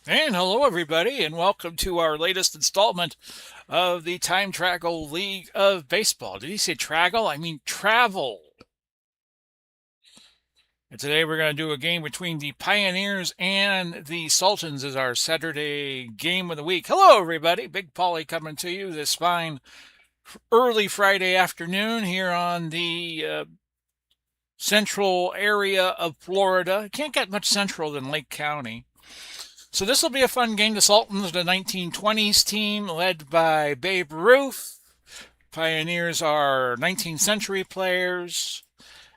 And hello, everybody, and welcome to our latest installment of the Time Travel League of Baseball. Did he say traggle? I mean travel. And today we're going to do a game between the Pioneers and the Sultans as our Saturday game of the week. Hello, everybody. Big Paulie coming to you this fine early Friday afternoon here on the central area of Florida. Can't get much central than Lake County. So this will be a fun game. The Sultans, the 1920s team led by Babe Ruth. Pioneers are 19th century players.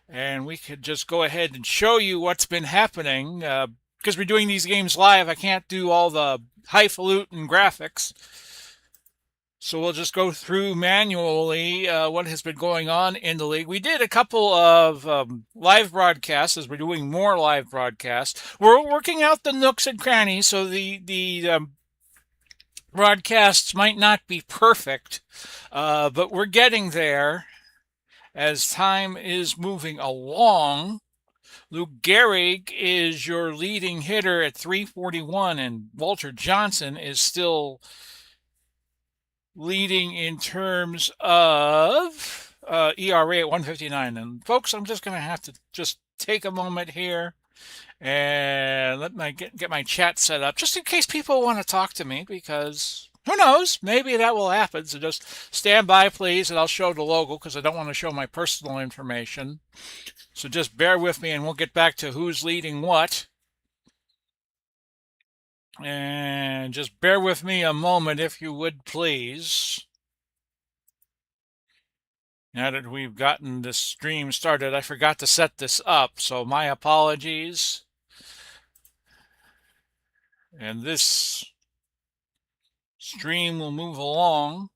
And we could just go ahead and show you what's been happening. Because we're doing these games live, I can't do all the highfalutin graphics. So we'll just go through manually what has been going on in the league. We did a couple of live broadcasts as we're doing more live broadcasts. We're working out the nooks and crannies, so the broadcasts might not be perfect, but we're getting there as time is moving along. Luke Gehrig is your leading hitter at 341, and Walter Johnson is still leading in terms of ERA at 159. And folks, I'm just going to have to just take a moment here and get my chat set up just in case people want to talk to me, because who knows, maybe that will happen. So just stand by, please, and I'll show the logo because I don't want to show my personal information. So just bear with me and we'll get back to who's leading what. And just bear with me a moment, if you would, please. Now that we've gotten this stream started, I forgot to set this up, so my apologies. And this stream will move along.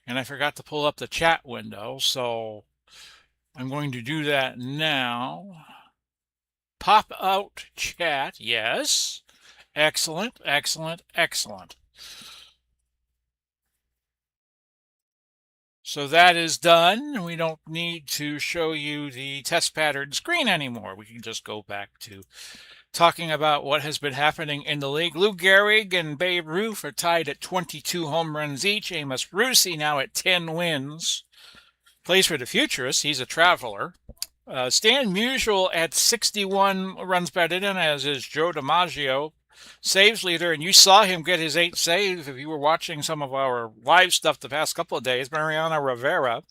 And I forgot to pull up the chat window, so I'm going to do that now. Pop out chat, yes. Excellent, excellent, excellent. So that is done. We don't need to show you the test pattern screen anymore. We can just go back to talking about what has been happening in the league. Lou Gehrig and Babe Ruth are tied at 22 home runs each. Amos Russi now at 10 wins. Plays for the Futurists. He's a traveler. Stan Musial at 61 runs batted in, as is Joe DiMaggio, saves leader, and you saw him get his 8th save if you were watching some of our live stuff the past couple of days. Mariano Rivera.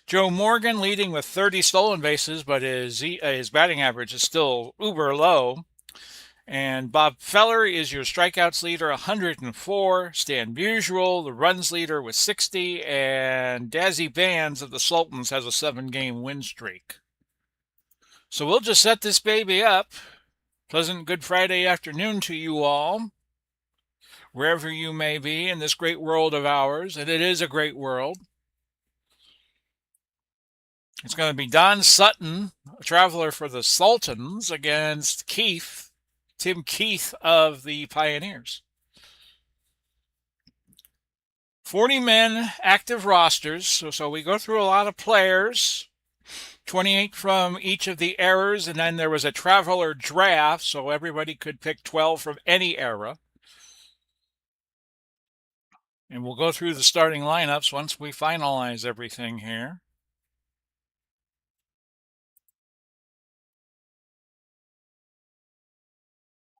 Joe Morgan leading with 30 stolen bases, but his batting average is still uber low. And Bob Feller is your strikeouts leader, 104. Stan Musial, the runs leader, with 60. And Dazzy Bands of the Sultans has a 7-game win streak. So we'll just set this baby up. Pleasant Good Friday afternoon to you all, wherever you may be in this great world of ours, and it is a great world. It's going to be Don Sutton, a traveler for the Sultans, against Tim Keith of the Pioneers. 40 men, active rosters, so we go through a lot of players. 28 from each of the eras, and then there was a traveler draft, so everybody could pick 12 from any era. And we'll go through the starting lineups once we finalize everything here.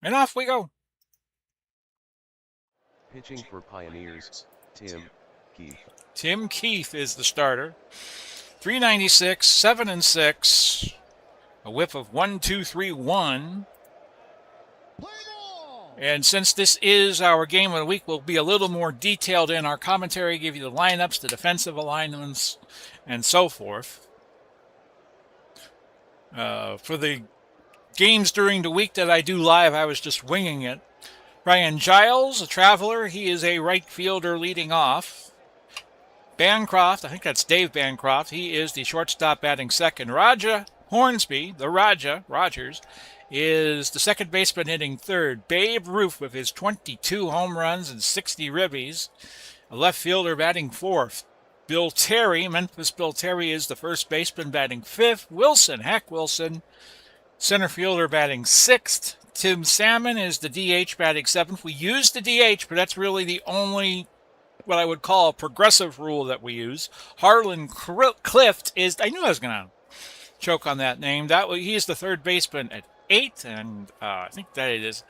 And off we go. Pitching for Pioneers, Tim Keith. Tim Keith is the starter. 396, 7-6, a whip of 1-2-3-1. And since this is our game of the week, we'll be a little more detailed in our commentary, give you the lineups, the defensive alignments, and so forth. For the games during the week that I do live, I was just winging it. Ryan Giles, a traveler, he is a right fielder leading off. Bancroft, I think that's Dave Bancroft, he is the shortstop batting second. Raja Hornsby, the Rogers, is the second baseman hitting third. Babe Ruth with his 22 home runs and 60 ribbies, a left fielder batting fourth. Memphis Bill Terry is the first baseman batting fifth. Hack Wilson, center fielder batting sixth. Tim Salmon is the DH batting 7th. We use the DH, but that's really the only what I would call a progressive rule that we use. Harlan Clift is, I knew I was going to choke on that name. He is the third baseman at 8, and I think that it is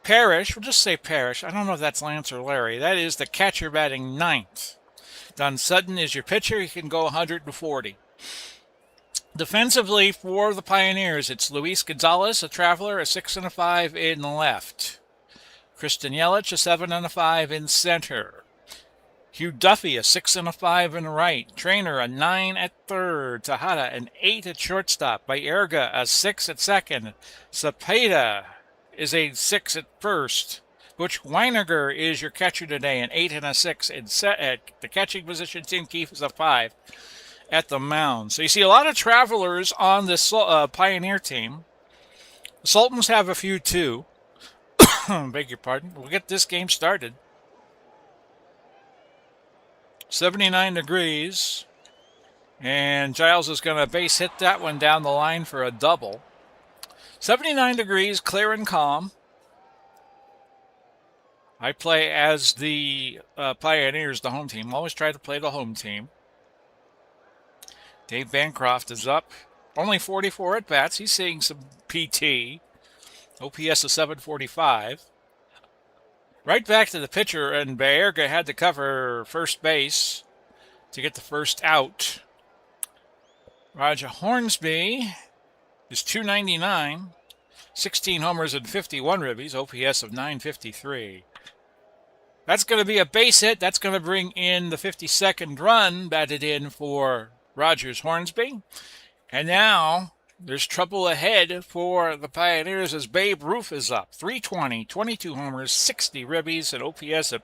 Parrish. We'll just say Parrish. I don't know if that's Lance or Larry. That is the catcher batting 9th. Don Sutton is your pitcher. He can go 140. Defensively for the Pioneers, it's Luis Gonzalez, a traveler, a 6 and a 5 in left. Christian Yelich, a 7 and a 5 in center. Hugh Duffy, a 6 and a 5 in right. Trainer, a 9 at third. Tejada, an 8 at shortstop. Baerga, a 6 at second. Cepeda is a 6 at first. Butch Weiniger is your catcher today, an 8 and a 6 at the catching position. Tim Keefe is a 5 at the mound. So you see a lot of travelers on this Pioneer team. The Sultans have a few too. Beg your pardon. We'll get this game started. 79 degrees. And Giles is going to base hit that one down the line for a double. 79 degrees, clear and calm. I play as the Pioneers, the home team. Always try to play the home team. Dave Bancroft is up. Only 44 at-bats. He's seeing some PT. OPS of 745. Right back to the pitcher, and Baerga had to cover first base to get the first out. Roger Hornsby is 299. 16 homers and 51 ribbies. OPS of 953. That's going to be a base hit. That's going to bring in the 52nd run batted in for Rogers Hornsby. And now there's trouble ahead for the Pioneers as Babe Ruth is up. 320, 22 homers, 60 ribbies, and OPS of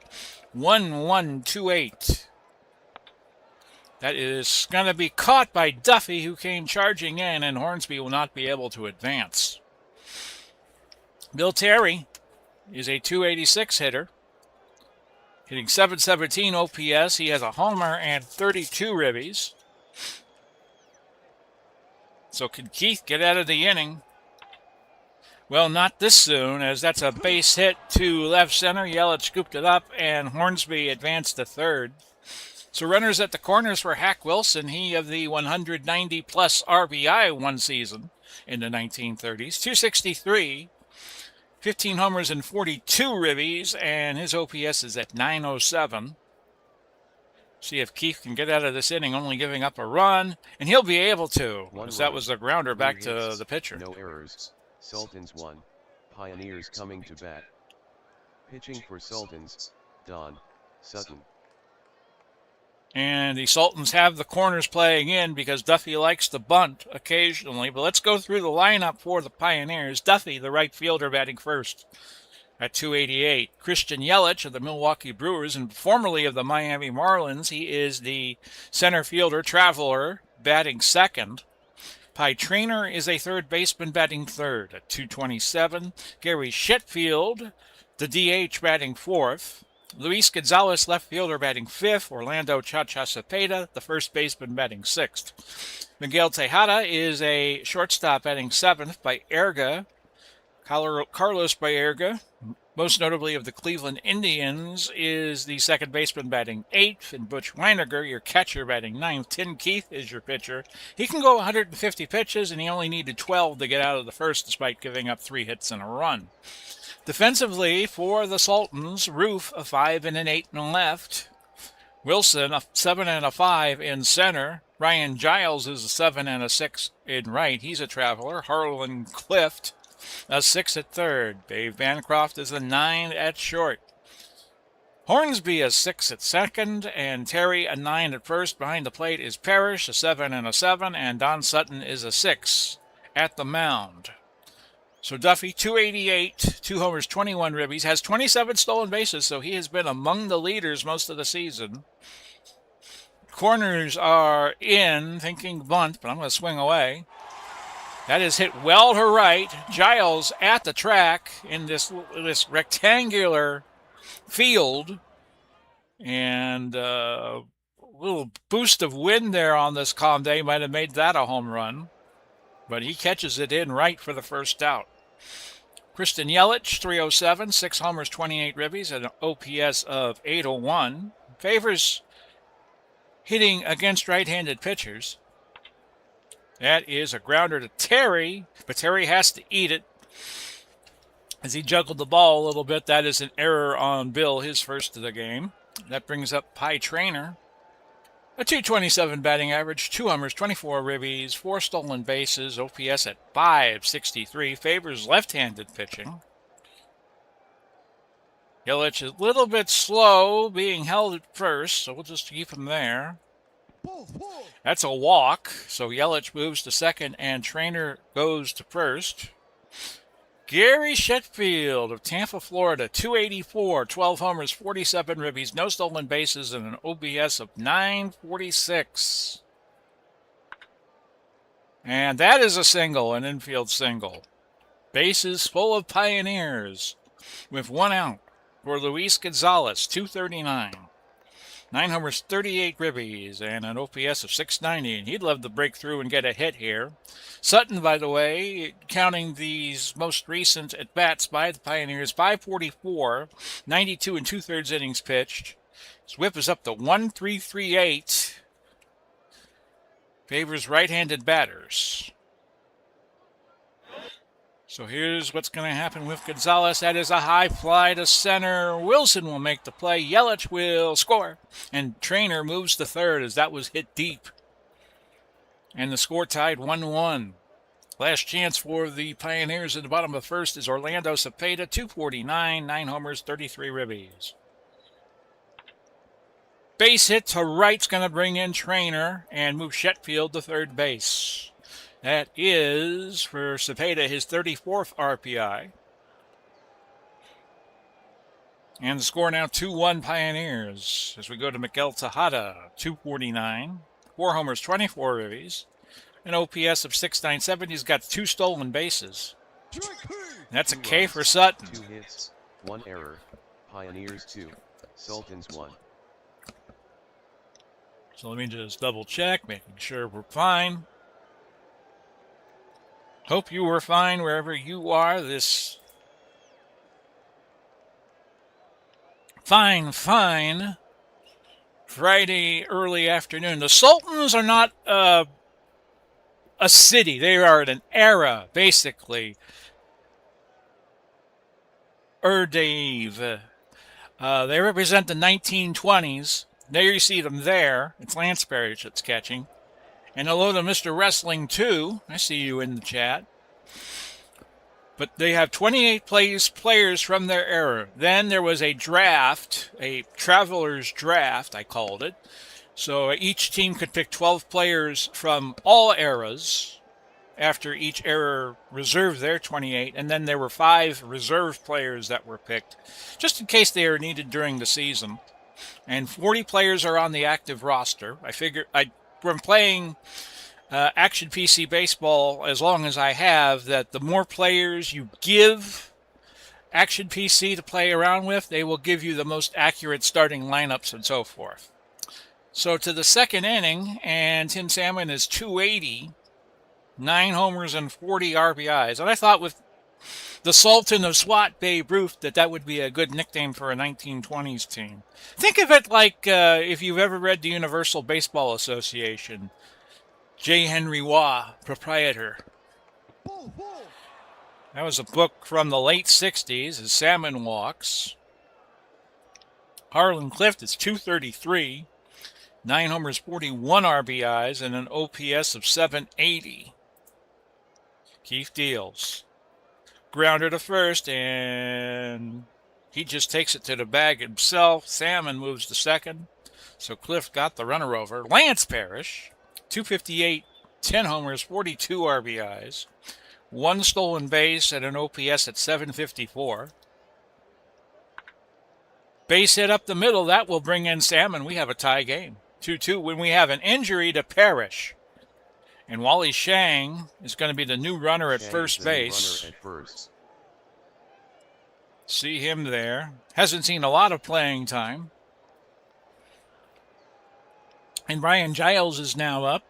1128. That is going to be caught by Duffy, who came charging in, and Hornsby will not be able to advance. Bill Terry is a 286 hitter, hitting 717 OPS. He has a homer and 32 ribbies. So can Keith get out of the inning? Well, not this soon, as that's a base hit to left center. Yelich scooped it up, and Hornsby advanced to third. So runners at the corners for Hack Wilson. He of the 190-plus RBI one season in the 1930s. 263, 15 homers and 42 ribbies, and his OPS is at 907. See if Keith can get out of this inning, only giving up a run, and he'll be able to, because that was a grounder back to the pitcher. No errors. Sultans 1. Pioneers coming to bat. Pitching for Sultans, Don Sutton. And the Sultans have the corners playing in because Duffy likes to bunt occasionally. But let's go through the lineup for the Pioneers. Duffy, the right fielder, batting first at 288. Christian Yelich of the Milwaukee Brewers and formerly of the Miami Marlins. He is the center fielder, traveler, batting second. Pie Trainer is a third baseman, batting third at 227. Gary Shetfield, the DH, batting fourth. Luis Gonzalez, left fielder, batting fifth. Orlando Cha-Cha Cepeda, the first baseman, batting sixth. Miguel Tejada is a shortstop, batting seventh. Baerga, Carlos Baerga, most notably of the Cleveland Indians, is the second baseman, batting eighth. And Butch Weiniger, your catcher, batting ninth. Tim Keith is your pitcher. He can go 150 pitches, and he only needed 12 to get out of the first, despite giving up 3 hits and a run. Defensively for the Sultans, Roof, a 5 and an 8 in left. Wilson, a 7 and a 5 in center. Ryan Giles is a 7 and a 6 in right. He's a traveler. Harlan Clift, a 6 at third. Dave Bancroft is a 9 at short. Hornsby a 6 at second, and Terry a 9 at first. Behind the plate is Parrish, a 7 and a 7, and Don Sutton is a 6 at the mound. So Duffy, 288, 2 homers, 21 ribbies, has 27 stolen bases, so he has been among the leaders most of the season. Corners are in, thinking bunt, but I'm going to swing away. That is hit well to right. Giles at the track in this rectangular field. And a little boost of wind there on this calm day might have made that a home run. But he catches it in right for the first out. Kristen Yelich, 307, 6 homers, 28 ribbies, and an OPS of 801. Favors hitting against right-handed pitchers. That is a grounder to Terry, but Terry has to eat it as he juggled the ball a little bit. That is an error on Bill, his first of the game. That brings up Pie Trainer. A 227 batting average, 2 homers, 24 ribbies, 4 stolen bases, OPS at 563. Favors left-handed pitching. Yelich is a little bit slow, being held at first, so we'll just keep him there. That's a walk, so Yelich moves to second and Trainer goes to first. Gary Sheffield of Tampa, Florida, 284, 12 homers, 47 ribbies, no stolen bases, and an OPS of 946. And that is a single, an infield single. Bases full of Pioneers with 1 out for Luis Gonzalez, 239. 9 homers, 38 ribbies, and an OPS of 690. And he'd love to break through and get a hit here. Sutton, by the way, counting these most recent at-bats by the Pioneers, 544, 92 and 2/3 innings pitched. His whip is up to 1.338. Favors right-handed batters. So here's what's going to happen with Gonzalez. That is a high fly to center. Wilson will make the play. Yelich will score. And Trainer moves to third as that was hit deep. And the score tied 1-1. Last chance for the Pioneers in the bottom of the first is Orlando Cepeda, 249, 9 homers, 33 ribbies. Base hit to right's going to bring in Trainer and move Sheffield to third base. That is, for Cepeda, his 34th RPI. And the score now 2-1 Pioneers. As we go to Miguel Tejada, 249, 4 homers, 24 ribbies, an OPS of 697. He's got 2 stolen bases. That's a K for Sutton. 2 hits, 1 error. Pioneers 2, Sultans 1. So let me just double check, making sure we're fine. Hope you were fine wherever you are this fine Friday early afternoon. The Sultans are not a city. They are an era, basically. Dave. They represent the 1920s. There you see them there. It's Lance Parrish that's catching. And hello to Mr. Wrestling 2. I see you in the chat. But they have 28 players from their era. Then there was a draft, a traveler's draft, I called it. So each team could pick 12 players from all eras after each era reserved their 28. And then there were 5 reserve players that were picked just in case they are needed during the season. And 40 players are on the active roster. I figure from playing Action PC Baseball as long as I have, that the more players you give Action PC to play around with, they will give you the most accurate starting lineups and so forth. So to the second inning, and Tim Salmon is 280, 9 homers and 40 RBIs. And I thought with the Sultan of SWAT, Babe Ruth, that would be a good nickname for a 1920s team. Think of it like if you've ever read the Universal Baseball Association. J. Henry Waugh, proprietor. That was a book from the late 60s as Salmon walks. Harlan Clift is 233, 9 homers, 41 RBIs, and an OPS of 780. Keith deals. Grounder to first, and he just takes it to the bag himself. Salmon moves to second, so Clift got the runner over. Lance Parrish, 258, 10 homers, 42 RBIs, 1 stolen base, and an OPS at 754. Base hit up the middle, that will bring in Salmon. We have a tie game, 2-2, when we have an injury to Parrish. And Wally Shang is going to be the new runner at first base. See him there. Hasn't seen a lot of playing time. And Brian Giles is now up.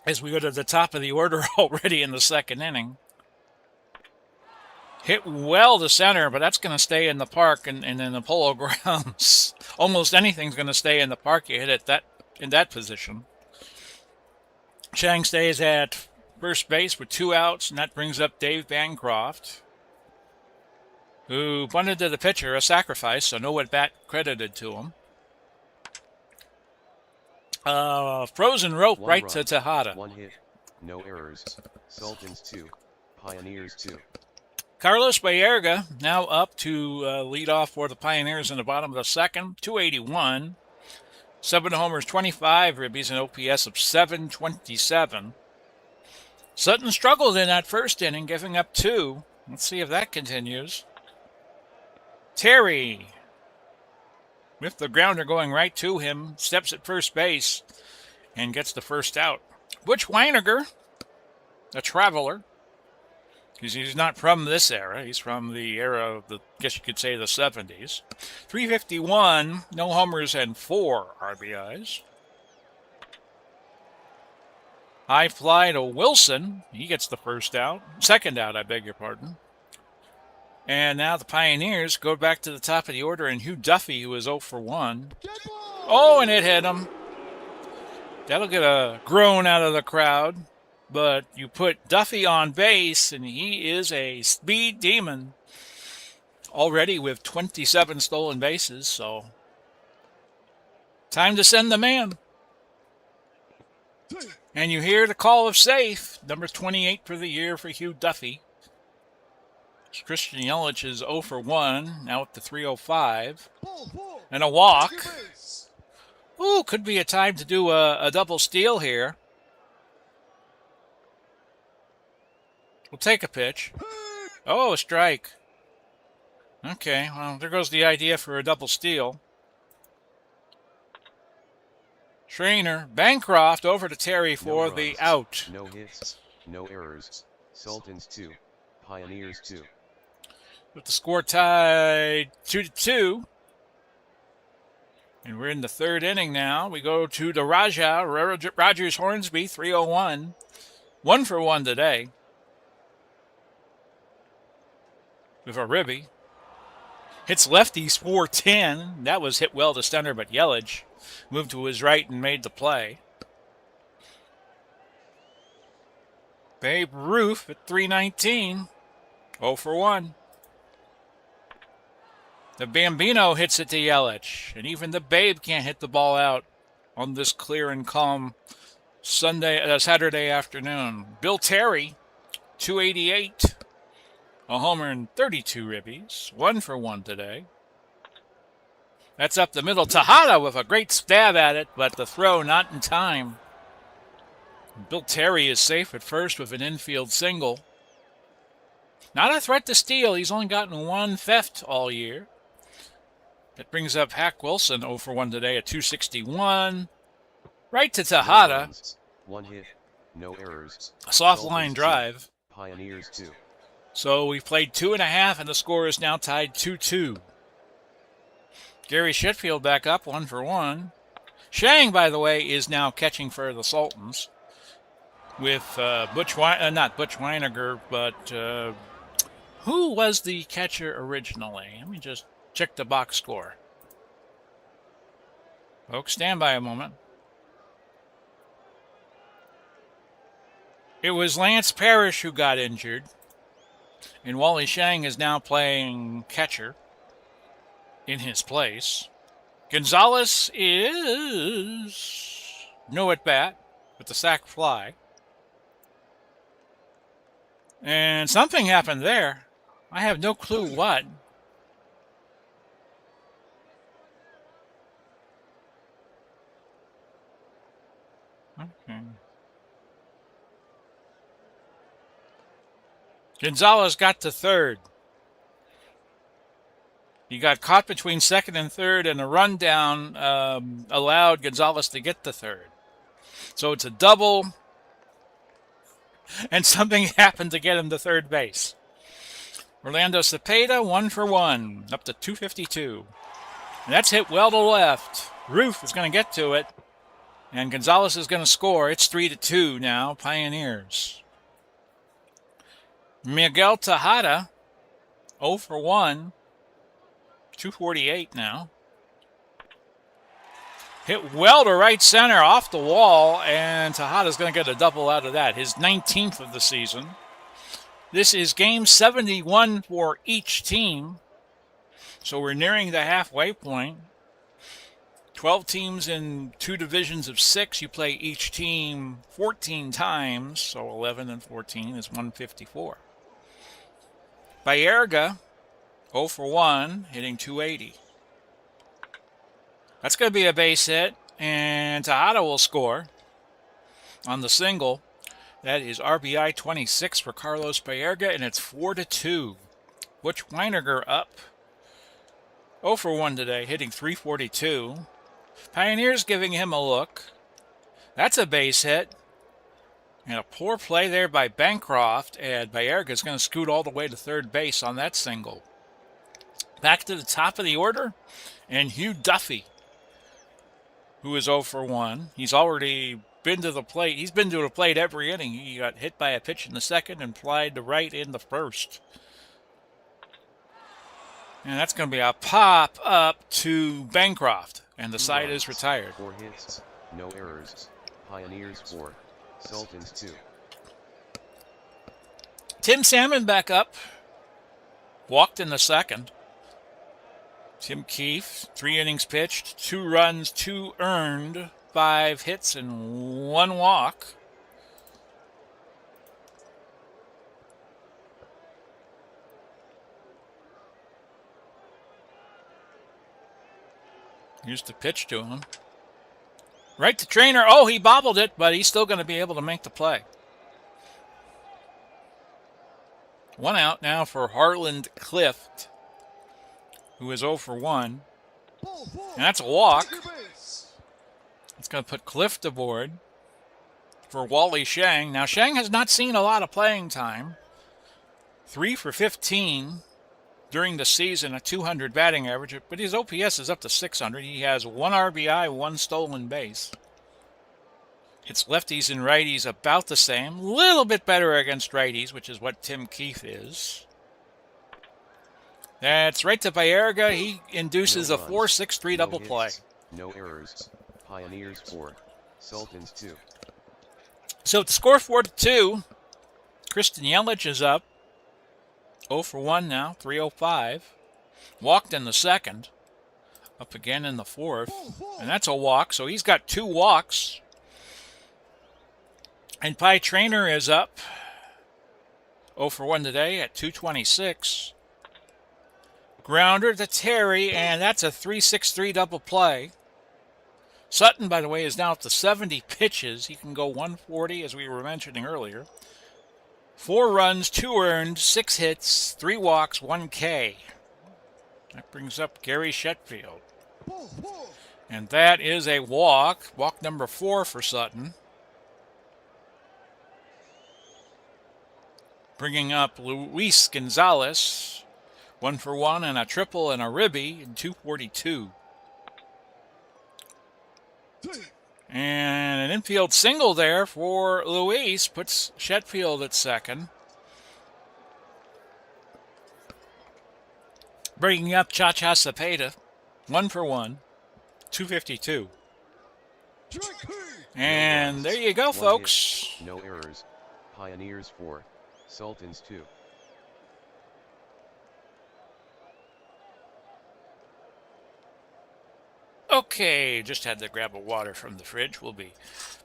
As we go to the top of the order already in the second inning. Hit well to center, but that's going to stay in the park and in the Polo Grounds. Almost anything's going to stay in the park. You hit it in that position. Chang stays at first base with 2 outs, and that brings up Dave Bancroft, who bunted to the pitcher, a sacrifice, so no at-bat credited to him. Frozen rope One right run, to Tejada. 1 hit, no errors. Sultans 2, Pioneers 2. Carlos Baerga now up to lead off for the Pioneers in the bottom of the second, 281. 7 homers, 25 ribbies, an OPS of 727. Sutton struggled in that first inning, giving up 2. Let's see if that continues. Terry, with the grounder going right to him, steps at first base and gets the first out. Butch Weiniger, a traveler, because he's not from this era. He's from the era of, I guess you could say, the 70s. 351, no homers and 4 RBIs. High fly to Wilson. He gets the first out. Second out, I beg your pardon. And now the Pioneers go back to the top of the order, and Hugh Duffy, who is 0 for 1. Oh, and it hit him. That'll get a groan out of the crowd. But you put Duffy on base, and he is a speed demon already with 27 stolen bases. So time to send the man. And you hear the call of safe, number 28 for the year for Hugh Duffy. Christian Yelich is 0 for 1, now up to 305. And a walk. Ooh, could be a time to do a double steal here. We'll take a pitch. Oh, a strike. Okay, well, there goes the idea for a double steal. Trainer, Bancroft over to Terry for the out. No hits, no errors. Sultans 2, Pioneers 2. With the score tied 2-2. And we're in the third inning now. We go to the Rogers Hornsby, 301. 1 for 1 today. With a ribby. Hits lefties 410. That was hit well to center, but Yelich moved to his right and made the play. Babe Ruth at 319. 0 for 1. The Bambino hits it to Yelich, and even the Babe can't hit the ball out on this clear and calm Saturday afternoon. Bill Terry, 288. A homer and 32 ribbies. 1 for 1 today. That's up the middle. Tejada with a great stab at it, but the throw not in time. Bill Terry is safe at first with an infield single. Not a threat to steal. He's only gotten 1 theft all year. That brings up Hack Wilson 0 for 1 today at 261. Right to Tejada. 1 hit, no errors. A soft line drive. Pioneers 2. So we've played 2.5, and the score is now tied 2-2. Gary Sheffield back up 1 for 1. Shang, by the way, is now catching for the Sultans with not Butch Weiniger, but who was the catcher originally? Let me just check the box score. Folks, stand by a moment. It was Lance Parrish who got injured. And Wally Shang is now playing catcher in his place. Gonzalez is no at bat with the sac fly. And something happened there. I have no clue what. Okay. Gonzalez got to third. He got caught between second and third, and a rundown allowed Gonzalez to get to third. So it's a double, and something happened to get him to third base. Orlando Cepeda, 1 for 1, up to 252. And that's hit well to left. Roof is going to get to it, and Gonzalez is going to score. It's 3-2 now, Pioneers. Miguel Tejada 0 for 1. 248 now. Hit well to right center off the wall, and Tejada's going to get a double out of that. His 19th of the season. This is game 71 for each team. So we're nearing the halfway point. 12 teams in 2 divisions of 6. You play each team 14 times, so 11 and 14 is 154. Baerga, 0 for 1, hitting 280. That's going to be a base hit, and Tejada will score on the single. That is RBI 26 for Carlos Baerga, and it's 4-2. Butch Weiniger up 0 for 1 today, hitting 342. Pioneers giving him a look. That's a base hit. And a poor play there by Bancroft, and Baerga's going to scoot all the way to third base on that single. Back to the top of the order, and Hugh Duffy, who is 0 for 1. He's already been to the plate. He's been to the plate every inning. He got hit by a pitch in the second and flied to right in the first. And that's going to be a pop up to Bancroft, and the side is retired. 4 hits, no errors. Pioneers 4, Sultans 2. Tim Salmon back up. Walked in the second. Tim Keefe, 3 innings pitched, 2 runs, 2 earned, 5 hits, and 1 walk. Here's the pitch to him. Right to Trainer. Oh, he bobbled it, but he's still going to be able to make the play. 1 out now for Harland Clift, who is 0 for 1. And that's a walk. It's going to put Clift aboard for Wally Shang. Now, Shang has not seen a lot of playing time. 3 for 15 during the season, a 200 batting average, but his OPS is up to 600. He has 1 RBI, 1 stolen base. Hits lefties and righties about the same. A little bit better against righties, which is what Tim Keefe is. That's right to Baerga. He induces a 4-6-3 double play. No errors. Pioneers 4, Sultans 2. So to score 4-2, Kristen Yelich is up. 0 for 1 now, 305. Walked in the second. Up again in the fourth. And that's a walk, so he's got 2 walks. And Pie Trainer is up 0 for 1 today at 226. Grounder to Terry, and that's a 3-6-3 double play. Sutton, by the way, is now up to 70 pitches. He can go 140, as we were mentioning earlier. 4 runs, 2 earned, 6 hits, 3 walks, 1 K. That brings up Gary Shetfield. And that is a walk. Walk number 4 for Sutton. Bringing up Luis Gonzalez. 1 for 1 and a triple and a ribby in 242. And an infield single there for Luis puts Shetfield at second. Bringing up Cha-Cha Cepeda. 1 for 1. 252. And there you go, folks. Hit, no errors. Pioneers 4, Sultans 2. Okay, just had to grab a water from the fridge. We'll be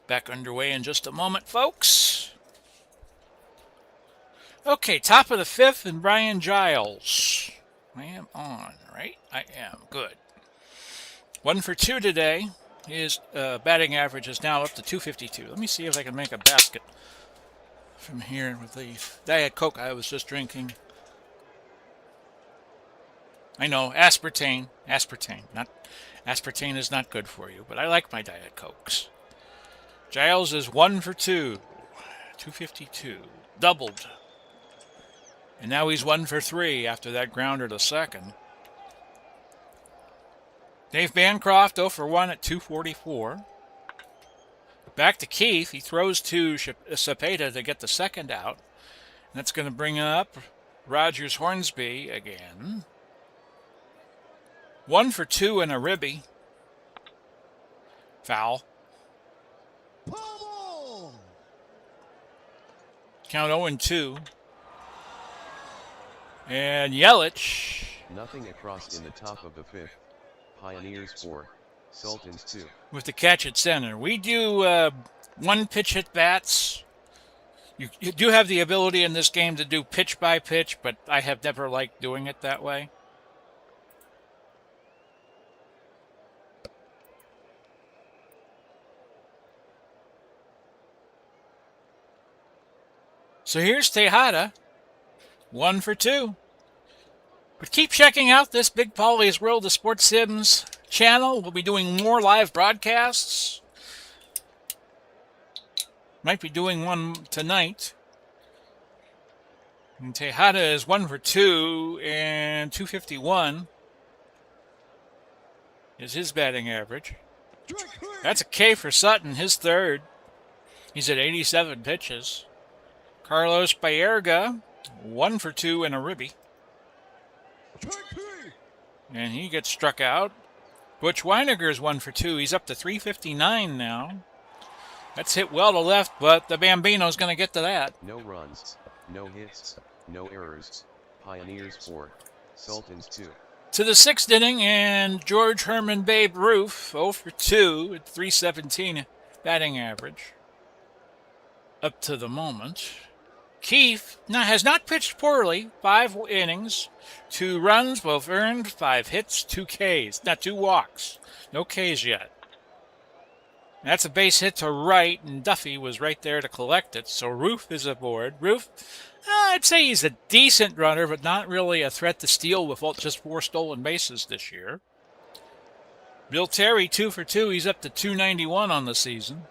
back underway in just a moment, folks. Okay, top of the 5th and Brian Giles. I am on, right? I am. Good. 1 for 2 today. His batting average is now up to 252. Let me see if I can make a basket from here with the Diet Coke I was just drinking. I know, aspartame. Aspartame is not good for you, but I like my Diet Cokes. Giles is 1 for 2. 252. Doubled. And now he's 1 for 3 after that grounder to second. Dave Bancroft 0 for 1 at 244. Back to Keith. He throws to Cepeda to get the second out. And that's going to bring up Rogers Hornsby again. 1 for 2 and a ribby. Foul. Count 0-2. And Yelich. Nothing across in the top of the fifth. Pioneers 4, Sultans 2. With the catch at center. We do one pitch at bats. You do have the ability in this game to do pitch by pitch, but I have never liked doing it that way. So here's Tejada, 1 for 2. But keep checking out this Big Polly's World of Sports Sims channel. We'll be doing more live broadcasts. Might be doing one tonight. And Tejada is 1 for 2 and 251 is his batting average. That's a K for Sutton, his third. He's at 87 pitches. Carlos Baerga, 1 for 2 and a ribby. And he gets struck out. Butch Weiniger's 1 for 2. He's up to 359 now. That's hit well to left, but the Bambino's going to get to that. No runs, no hits, no errors. Pioneers 4, Sultans 2. To the 6th inning, and George Herman Babe Ruth, 0 for 2 at 317 batting average. Up to the moment. Keefe has not pitched poorly. 5 innings, 2 runs, both earned, 5 hits, 2 Ks. Not 2 walks. No Ks yet. That's a base hit to right, and Duffy was right there to collect it. So Roof is aboard. Roof, I'd say he's a decent runner, but not really a threat to steal with just 4 stolen bases this year. Bill Terry, 2 for 2. He's up to 291 on the season.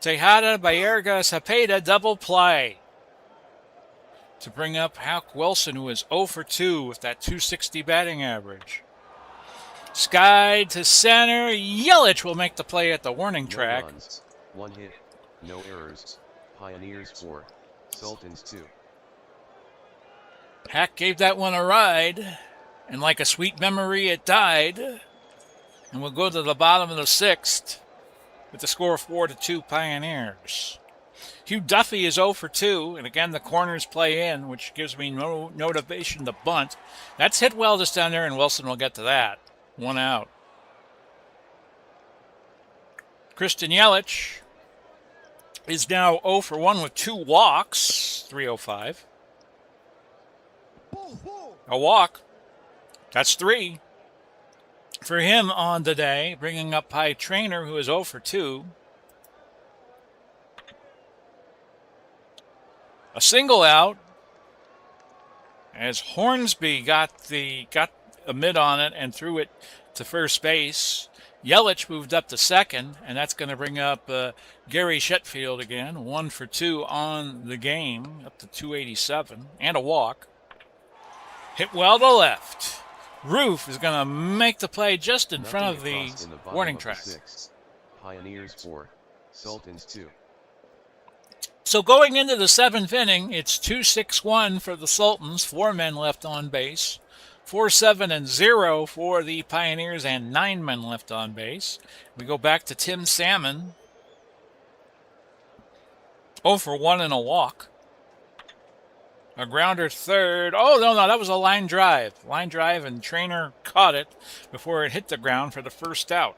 Tejada, Baerga, Cepeda, double play to bring up Houck Wilson, who is 0 for 2 with that 260 batting average. Sky to center. Yelich will make the play at the warning track. No runs, 1 hit, no errors. Pioneers 4, Sultans 2. Hack gave that one a ride, and like a sweet memory, it died. And we'll go to the bottom of the 6th. With the score of 4-2 Pioneers. Hugh Duffy is 0 for 2, and again the corners play in, which gives me no motivation to bunt. That's hit well just down there, and Wilson will get to that. 1 out. Christian Yelich is now 0 for 1 with 2 walks, 305. A walk. That's 3. For him on the day, bringing up Pie Trainer, who is 0 for 2. A single out as Hornsby got a mid on it and threw it to first base. Yelich moved up to second, and that's going to bring up Gary Shetfield again. 1 for 2 on the game, up to 287, and a walk. Hit well to left. Roof is going to make the play just in front of the warning track. Pioneers 4, Sultans 2. So going into the 7th inning, it's 2-6-1 for the Sultans. 4 men left on base. 4-7-0 for the Pioneers, and 9 men left on base. We go back to Tim Salmon. 0 for 1 and a walk. A grounder third. Oh, no, that was a line drive. Line drive, and Trainer caught it before it hit the ground for the first out.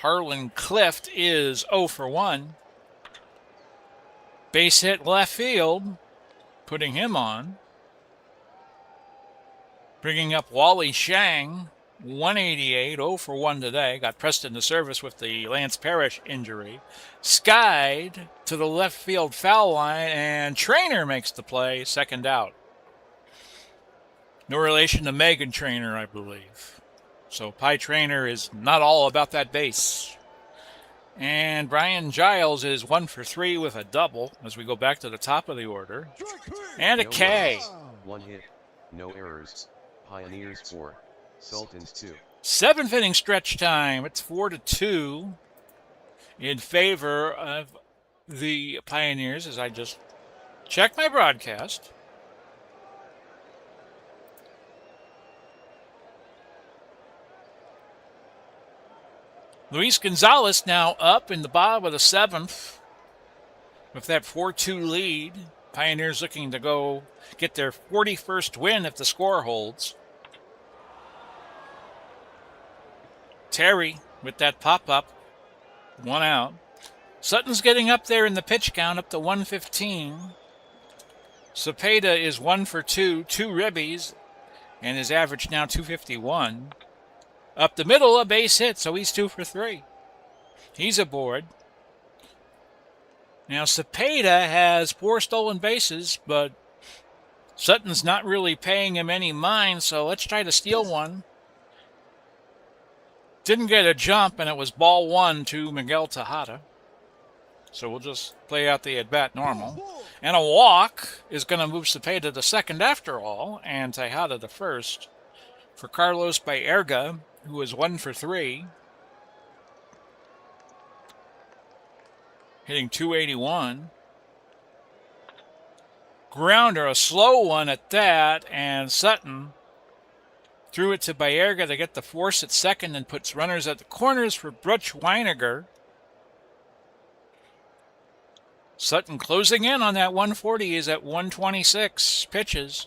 Harlan Clift is 0 for 1. Base hit left field, putting him on. Bringing up Wally Shang, 188, 0 for 1 today. Got pressed into service with the Lance Parrish injury. Skied to the left field foul line, and Trainer makes the play, second out. No relation to Megan Trainer, I believe. So Pie Trainer is not all about that base. And Brian Giles is 1 for 3 with a double as we go back to the top of the order. And a No K. runs, 1 hit, no errors. Pioneers 4, Sultans 2. 7th inning stretch time. It's 4-2 in favor of the Pioneers, as I just Check my broadcast. Luis Gonzalez now up in the bottom of the 7th with that 4-2 lead. Pioneers looking to go get their 41st win if the score holds. Terry with that pop-up. 1 out. Sutton's getting up there in the pitch count, up to 115. Cepeda is 1 for 2, 2 ribbies, and his average now 251. Up the middle, a base hit, so he's 2 for 3. He's aboard. Now, Cepeda has 4 stolen bases, but Sutton's not really paying him any mind, so let's try to steal one. Didn't get a jump, and it was ball 1 to Miguel Tejada. So we'll just play out the at-bat normal. And a walk is going to move Cepeda to second after all, and Tejada to first. For Carlos Baerga, who is 1 for 3. Hitting 281. Grounder, a slow one at that, and Sutton threw it to Baerga to get the force at second and puts runners at the corners for Butch Weiniger. Sutton closing in on that 140 is at 126 pitches.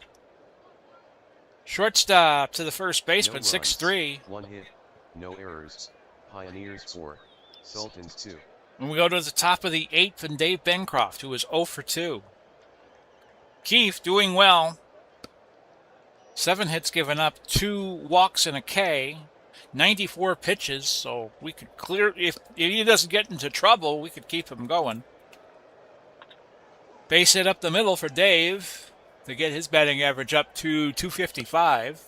Shortstop to the first baseman, 6-3. 1 hit, no errors. Pioneers 4, Sultans 2. And we go to the top of the 8th and Dave Bencroft, who is 0 for 2. Keefe doing well. 7 hits given up, 2 walks and a K. 94 pitches, so we could clear, if he doesn't get into trouble, we could keep him going. Base hit up the middle for Dave to get his batting average up to 255.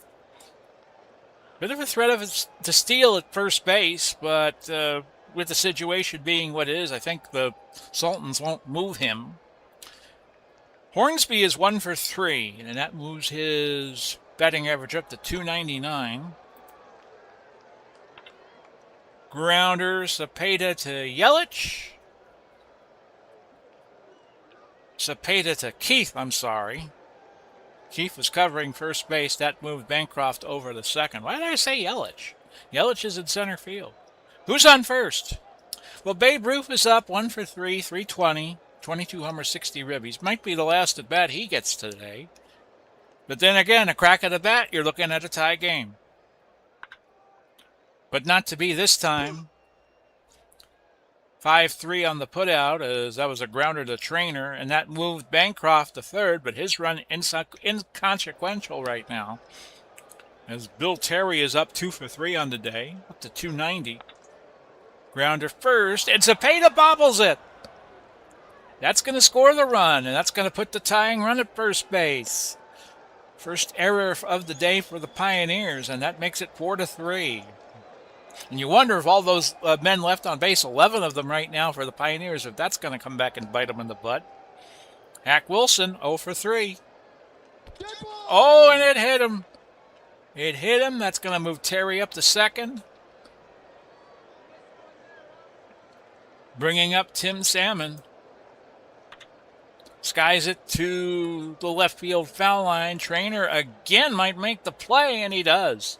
Bit of a threat to steal at first base, but with the situation being what it is, I think the Sultans won't move him. Hornsby is 1 for 3, and that moves his batting average up to 299. Grounder, Cepeda to Yelich. Cepeda to Keith, I'm sorry. Keith was covering first base. That moved Bancroft over to second. Why did I say Yelich? Yelich is in center field. Who's on first? Well, Babe Ruth is up 1 for 3, 320, 22 homers, 60 ribbies. Might be the last at bat he gets today. But then again, a crack at the bat, you're looking at a tie game. But not to be this time. 5-3 on the putout, as that was a grounder to Trainer, and that moved Bancroft to third, but his run inconsequential right now. As Bill Terry is up 2 for 3 on the day, up to 290. Grounder first, and Cepeda bobbles it. That's going to score the run, and that's going to put the tying run at first base. First error of the day for the Pioneers, and that makes it 4-3. And you wonder if all those men left on base, 11 of them right now for the Pioneers, if that's going to come back and bite them in the butt. Hack Wilson, 0 for 3. Oh, and it hit him. It hit him. That's going to move Terry up to second. Bringing up Tim Salmon. Skies it to the left field foul line. Trainer again might make the play, and he does.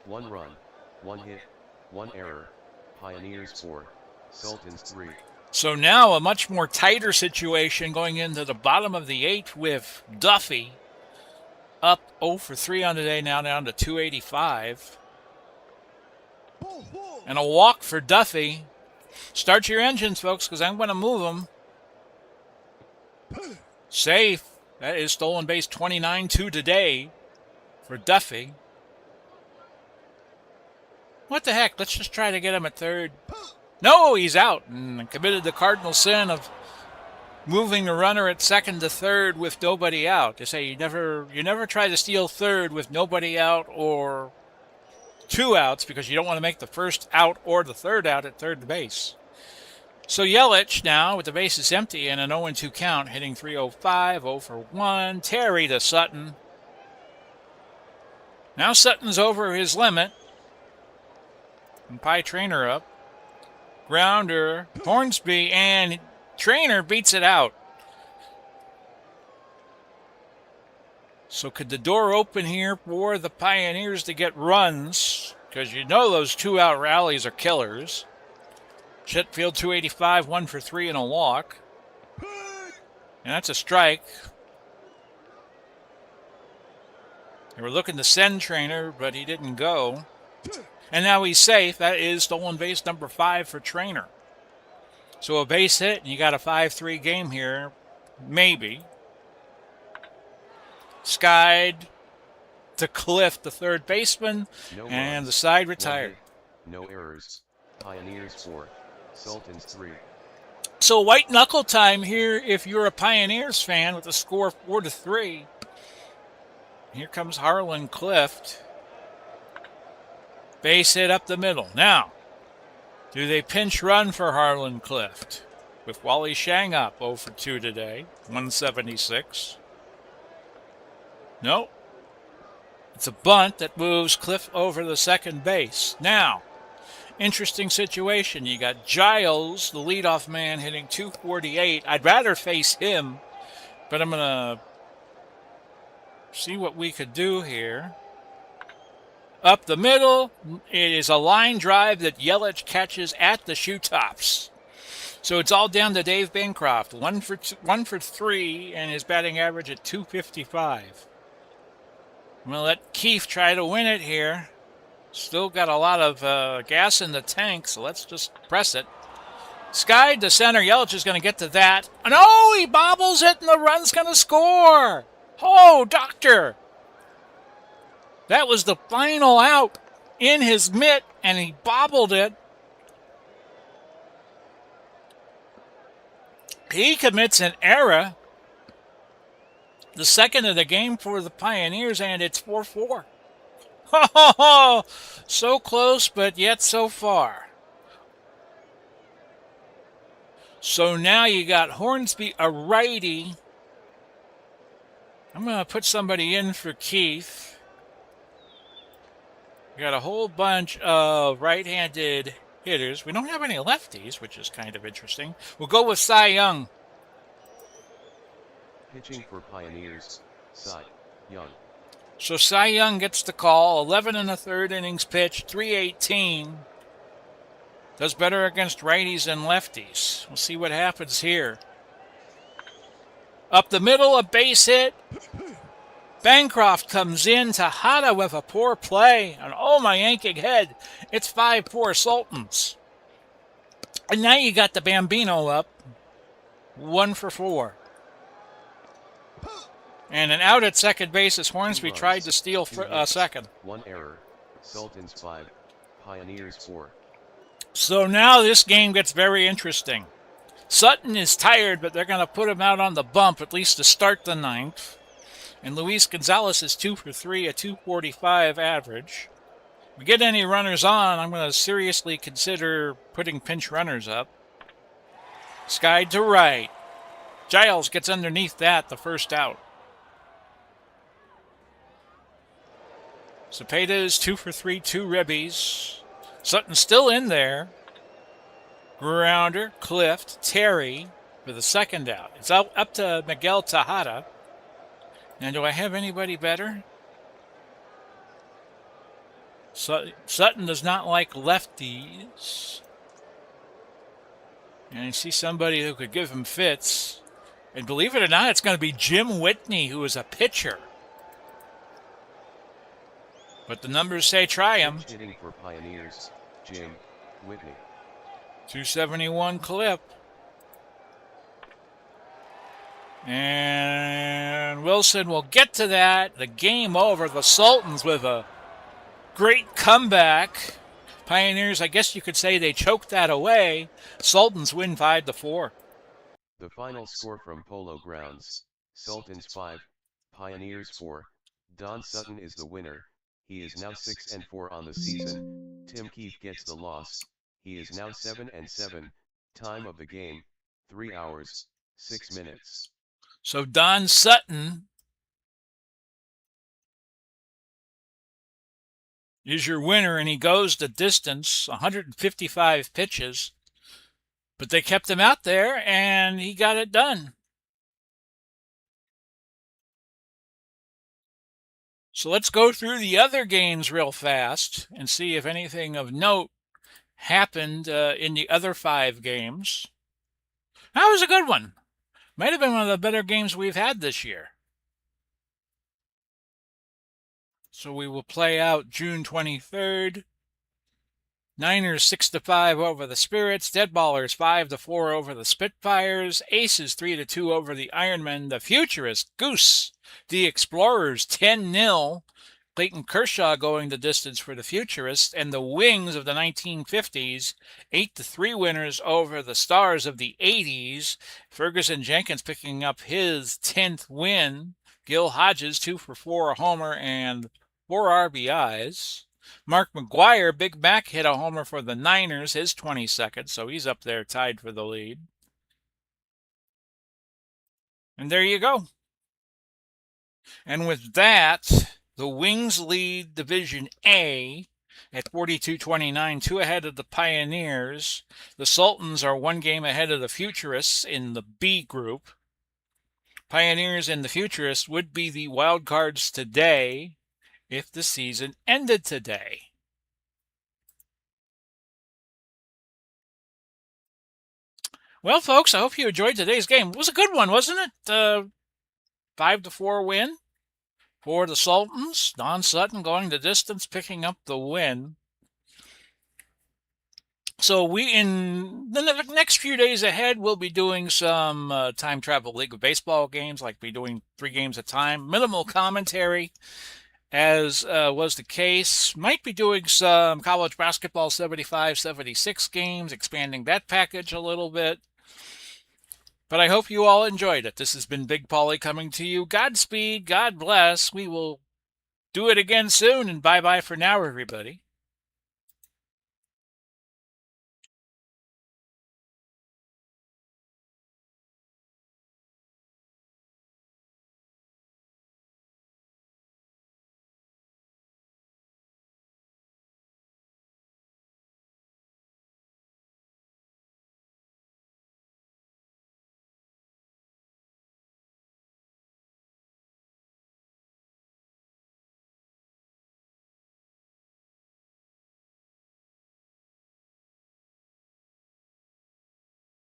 1 run, 1 hit, 1 error. Pioneers 4, Sultans 3. So now a much more tighter situation going into the bottom of the 8th with Duffy up 0 for 3 on the day, now down to 285. And a walk for Duffy. Start your engines, folks, because I'm going to move them. Safe. That is stolen base 29-2 today for Duffy. What the heck? Let's just try to get him at third. No, he's out and committed the cardinal sin of moving the runner at second to third with nobody out. They say you never try to steal third with nobody out or 2 outs because you don't want to make the first out or the third out at third base. So Yelich now with the bases empty and an 0-2 count, hitting 305, 0 for 1. Terry to Sutton. Now Sutton's over his limit. And Pie Trainer up. Grounder, Hornsby, and Trainer beats it out. So could the door open here for the Pioneers to get runs? Because you know those 2-out rallies are killers. Chetfield 285, 1 for 3 and a walk. And that's a strike. They were looking to send Trainer, but he didn't go. And now he's safe. That is stolen base number 5 for Trainer. So a base hit, and you got a 5-3 game here. Maybe. Skied to Cliff, the third baseman, and the side retired. No errors. Pioneers 4, Sultans 3. So white knuckle time here if you're a Pioneers fan with a score 4-3. Here comes Harlan Clift. Base hit up the middle. Now, do they pinch run for Harlan Clift? With Wally Shang up 0 for 2 today, 176. Nope. It's a bunt that moves Cliff over the second base. Now, interesting situation. You got Giles, the leadoff man, hitting 248. I'd rather face him, but I'm going to see what we could do here. Up the middle, it is a line drive that Yelich catches at the shoe tops. So it's all down to Dave Bancroft, 1 for 3, and his batting average at 255. I'm going to let Keefe try to win it here. Still got a lot of gas in the tank, so let's just press it. Skied to center. Yelich is going to get to that. No, he bobbles it, and the run's going to score. Oh, doctor. That was the final out in his mitt, and he bobbled it. He commits an error. The second of the game for the Pioneers, and it's 4-4. Oh, so close, but yet so far. So now you got Hornsby, a righty. I'm going to put somebody in for Keith. We got a whole bunch of right-handed hitters. We don't have any lefties, which is kind of interesting. We'll go with Cy Young. Pitching for Pioneers, Cy Young. So Cy Young gets the call. 11 1/3 innings pitched, 318. Does better against righties and lefties. We'll see what happens here. Up the middle, a base hit. Bancroft comes in. Tejada with a poor play. And oh, my yanking head. It's 5-4 Sultans. And now you got the Bambino up. 1 for 4. And an out at second base as Hornsby tried to steal second. 1 error. Sultans 5, Pioneers 4. So now this game gets very interesting. Sutton is tired, but they're going to put him out on the bump at least to start the ninth. And Luis Gonzalez is 2 for 3, a 245 average. If we get any runners on, I'm going to seriously consider putting pinch runners up. Skied to right. Giles gets underneath that, the first out. Cepeda is 2 for 3, 2 ribbies. Sutton's still in there. Grounder, Clift, Terry for the second out. It's up to Miguel Tejada. Now, do I have anybody better? Sutton does not like lefties. And I see somebody who could give him fits. And believe it or not, it's going to be Jim Whitney, who is a pitcher. But the numbers say try him. Hitting for Pioneers, Jim Whitney. 271 clip. And Wilson will get to that. The game over. The Sultans with a great comeback. Pioneers, I guess you could say they choked that away. Sultans win 5-4. The final score from Polo Grounds, Sultans 5, Pioneers 4. Don Sutton is the winner. He is now 6-4 on the season. Tim Keefe gets the loss. He is now 7-7. Time of the game, 3 hours, 6 minutes. So Don Sutton is your winner, and he goes the distance, 155 pitches. But they kept him out there, and he got it done. So let's go through the other games real fast and see if anything of note happened in the other 5 games. That was a good one. Might have been one of the better games we've had this year. So we will play out June 23rd. Niners 6-5 over the Spirits. Deadballers 5-4 over the Spitfires. Aces 3-2 over the Ironmen. The Futurist Goose. The Explorers 10-0. Clayton Kershaw going the distance for the Futurists. And the Wings of the 1950s 8-3 winners over the Stars of the 80s. Ferguson Jenkins picking up his 10th win. Gil Hodges 2 for 4, a homer and 4 RBIs. Mark McGuire, Big Mac, hit a homer for the Niners, his 22nd, so he's up there tied for the lead. And there you go. And with that, the Wings lead Division A at 42-29, 2 ahead of the Pioneers. The Sultans are 1 game ahead of the Futurists in the B group. Pioneers and the Futurists would be the wild cards today if the season ended today. Well, folks, I hope you enjoyed today's game. It was a good one, wasn't it? 5-4 win for the Sultans. Don Sutton going the distance, picking up the win. So we, in the next few days ahead, we'll be doing some time travel League of Baseball games, like be doing 3 games at a time. Minimal commentary, as was the case. Might be doing some college basketball 75-76 games, expanding that package a little bit. But I hope you all enjoyed it. This has been Big Paulie coming to you. Godspeed, God bless. We will do it again soon, and bye-bye for now, everybody.